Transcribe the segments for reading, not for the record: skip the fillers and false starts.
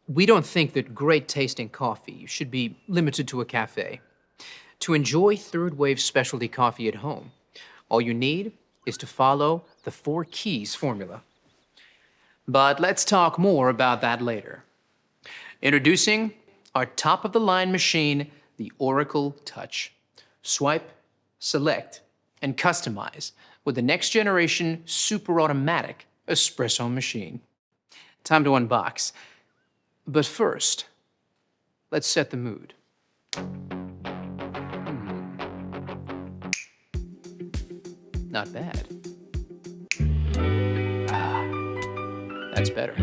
We don't think that great tasting coffee should be limited to a cafe. To enjoy third wave specialty coffee at home, all you need is to follow the 4 keys formula. But let's talk more about that later. Introducing our top-of-the-line machine, the Oracle Touch. Swipe, select, and customize with the next-generation super automatic espresso machine. Time to unbox. But first, let's set the mood. Not bad. That's better.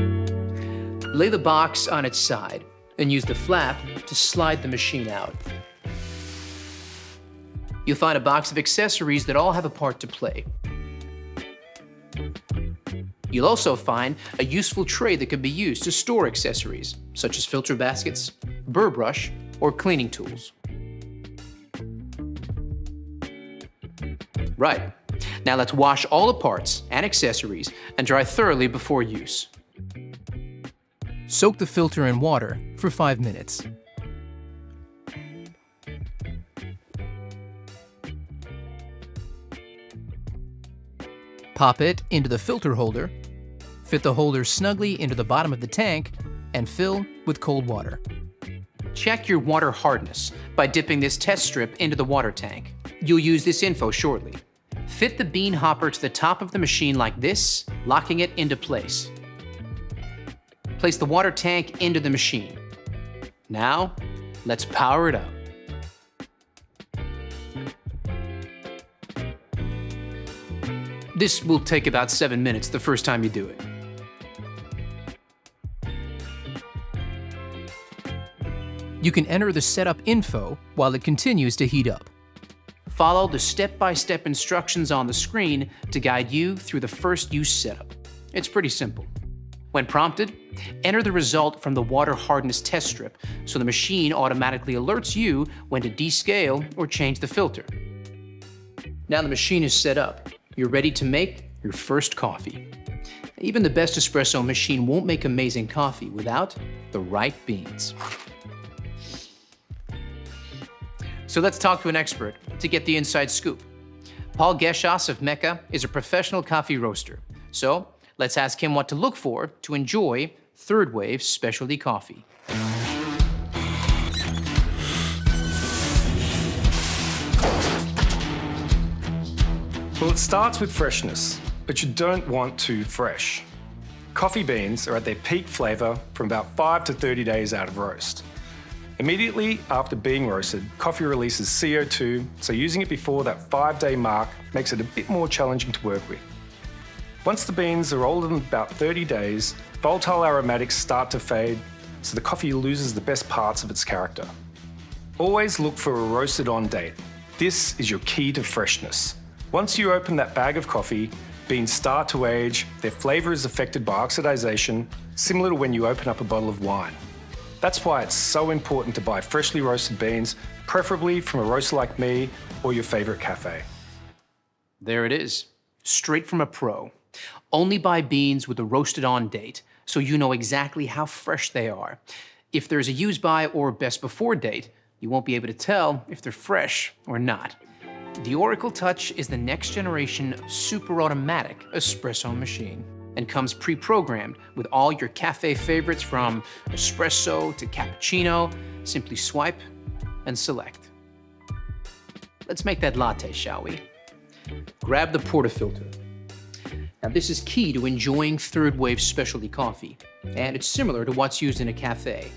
Lay the box on its side and use the flap to slide the machine out. You'll find a box of accessories that all have a part to play. You'll also find a useful tray that can be used to store accessories, such as filter baskets, burr brush, or cleaning tools. Right. Now let's wash all the parts and accessories and dry thoroughly before use. Soak the filter in water for 5 minutes. Pop it into the filter holder, fit the holder snugly into the bottom of the tank, and fill with cold water. Check your water hardness by dipping this test strip into the water tank. You'll use this info shortly. Fit the bean hopper to the top of the machine like this, locking it into place. Place the water tank into the machine. Now, let's power it up. This will take about 7 minutes the first time you do it. You can enter the setup info while it continues to heat up. Follow the step-by-step instructions on the screen to guide you through the first use setup. It's pretty simple. When prompted, enter the result from the water hardness test strip so the machine automatically alerts you when to descale or change the filter. Now the machine is set up. You're ready to make your first coffee. Even the best espresso machine won't make amazing coffee without the right beans. So let's talk to an expert to get the inside scoop. Paul Geschas of Mecca is a professional coffee roaster. So let's ask him what to look for to enjoy third wave specialty coffee. Well, it starts with freshness, but you don't want too fresh. Coffee beans are at their peak flavour from about 5 to 30 days out of roast. Immediately after being roasted, coffee releases CO2, so using it before that 5-day mark makes it a bit more challenging to work with. Once the beans are older than about 30 days, volatile aromatics start to fade, so the coffee loses the best parts of its character. Always look for a roasted on date. This is your key to freshness. Once you open that bag of coffee, beans start to age, their flavour is affected by oxidation, similar to when you open up a bottle of wine. That's why it's so important to buy freshly roasted beans, preferably from a roaster like me or your favourite cafe. There it is, straight from a pro. Only buy beans with a roasted on date, so you know exactly how fresh they are. If there's a use by or best before date, you won't be able to tell if they're fresh or not. The Oracle Touch is the next generation super automatic espresso machine and comes pre-programmed with all your cafe favorites from espresso to cappuccino. Simply swipe and select. Let's make that latte, shall we? Grab the portafilter. Now this is key to enjoying third wave specialty coffee, and it's similar to what's used in a cafe.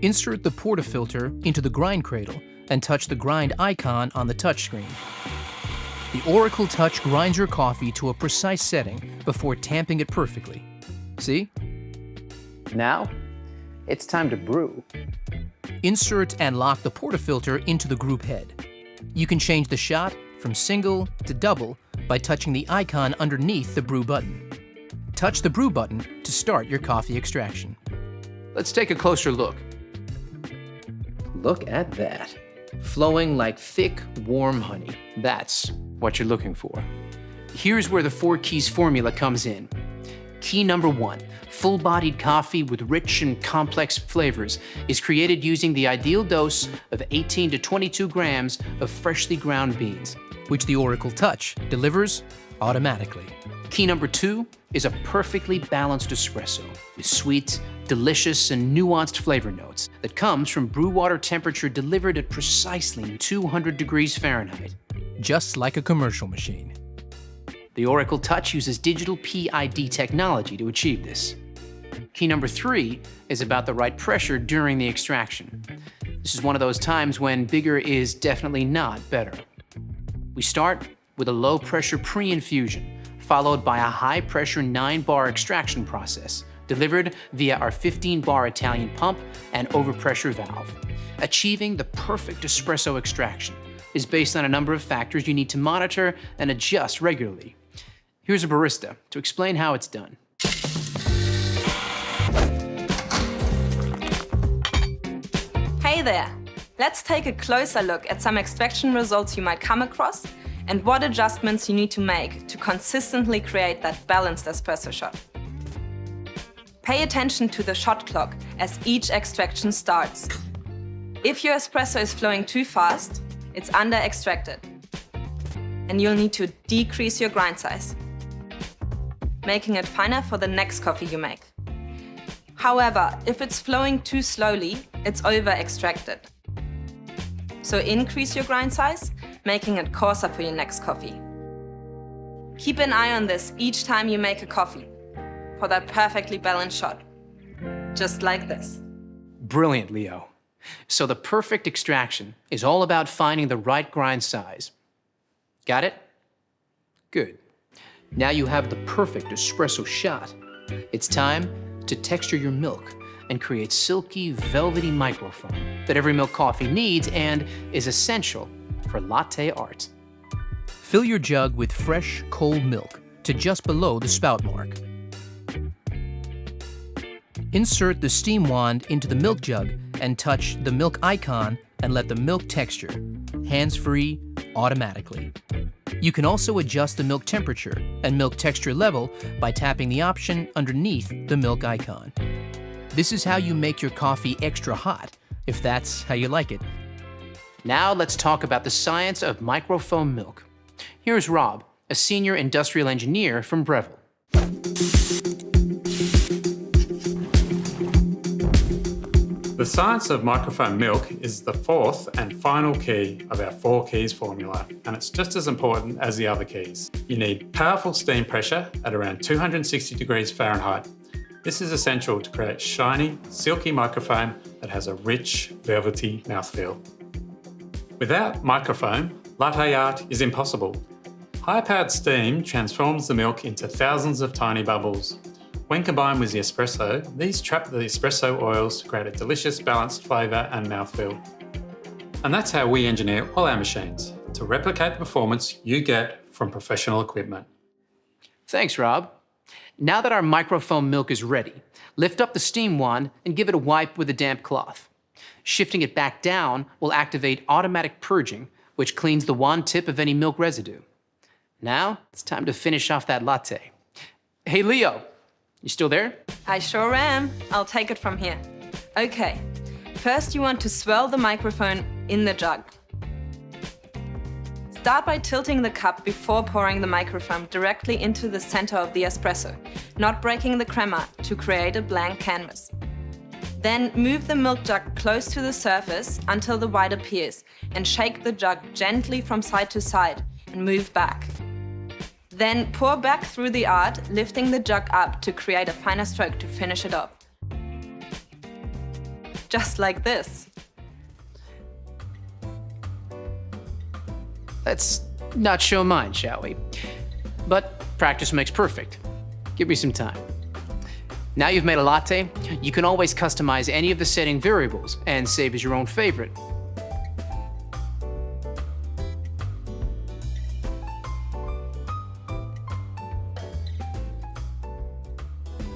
Insert the portafilter into the grind cradle and touch the grind icon on the touchscreen. The Oracle Touch grinds your coffee to a precise setting before tamping it perfectly. See? Now, it's time to brew. Insert and lock the portafilter into the group head. You can change the shot from single to double by touching the icon underneath the brew button. Touch the brew button to start your coffee extraction. Let's take a closer look. Look at that. Flowing like thick, warm honey. That's what you're looking for. Here's where the 4 keys formula comes in. Key number 1, full-bodied coffee with rich and complex flavors is created using the ideal dose of 18 to 22 grams of freshly ground beans, which the Oracle Touch delivers automatically. Key number 2 is a perfectly balanced espresso with sweet, delicious, and nuanced flavor notes that comes from brew water temperature delivered at precisely 200 degrees Fahrenheit, just like a commercial machine. The Oracle Touch uses digital PID technology to achieve this. Key number 3 is about the right pressure during the extraction. This is one of those times when bigger is definitely not better. We start with a low-pressure pre-infusion, followed by a high-pressure 9-bar extraction process, delivered via our 15-bar Italian pump and overpressure valve. Achieving the perfect espresso extraction is based on a number of factors you need to monitor and adjust regularly. Here's a barista to explain how it's done. Hey there! Let's take a closer look at some extraction results you might come across and what adjustments you need to make to consistently create that balanced espresso shot. Pay attention to the shot clock as each extraction starts. If your espresso is flowing too fast, it's under-extracted, and you'll need to decrease your grind size, making it finer for the next coffee you make. However, if it's flowing too slowly, it's over-extracted. So increase your grind size, making it coarser for your next coffee. Keep an eye on this each time you make a coffee for that perfectly balanced shot, just like this. Brilliant, Leo. So the perfect extraction is all about finding the right grind size. Got it? Good. Now you have the perfect espresso shot. It's time to texture your milk and create silky, velvety microfoam that every milk coffee needs and is essential for latte art. Fill your jug with fresh, cold milk to just below the spout mark. Insert the steam wand into the milk jug and touch the milk icon and let the milk texture, hands-free, automatically. You can also adjust the milk temperature and milk texture level by tapping the option underneath the milk icon. This is how you make your coffee extra hot, if that's how you like it. Now let's talk about the science of microfoam milk. Here's Rob, a senior industrial engineer from Breville. The science of microfoam milk is the fourth and final key of our 4 keys formula, and it's just as important as the other keys. You need powerful steam pressure at around 260 degrees Fahrenheit. This is essential to create shiny, silky microfoam that has a rich, velvety mouthfeel. Without microfoam, latte art is impossible. High-powered steam transforms the milk into thousands of tiny bubbles. When combined with the espresso, these trap the espresso oils to create a delicious balanced flavour and mouthfeel. And that's how we engineer all our machines, to replicate the performance you get from professional equipment. Thanks, Rob. Now that our microfoam milk is ready, lift up the steam wand and give it a wipe with a damp cloth. Shifting it back down will activate automatic purging, which cleans the wand tip of any milk residue. Now, it's time to finish off that latte. Hey, Leo, you still there? I sure am. I'll take it from here. Okay, first you want to swirl the microphone in the jug. Start by tilting the cup before pouring the microfoam directly into the center of the espresso, not breaking the crema to create a blank canvas. Then move the milk jug close to the surface until the white appears and shake the jug gently from side to side and move back. Then pour back through the art, lifting the jug up to create a finer stroke to finish it off. Just like this. Let's not show mine, shall we? But practice makes perfect. Give me some time. Now you've made a latte, you can always customize any of the setting variables and save as your own favorite.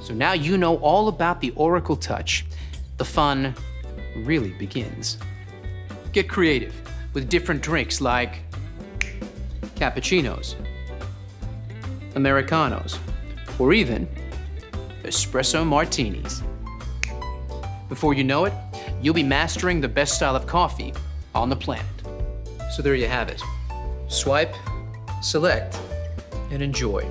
So now you know all about the Oracle Touch. The fun really begins. Get creative with different drinks like cappuccinos, Americanos, or even espresso martinis. Before you know it, you'll be mastering the best style of coffee on the planet. So there you have it. Swipe, select, and enjoy.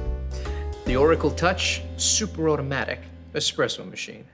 The Oracle Touch Super Automatic Espresso Machine.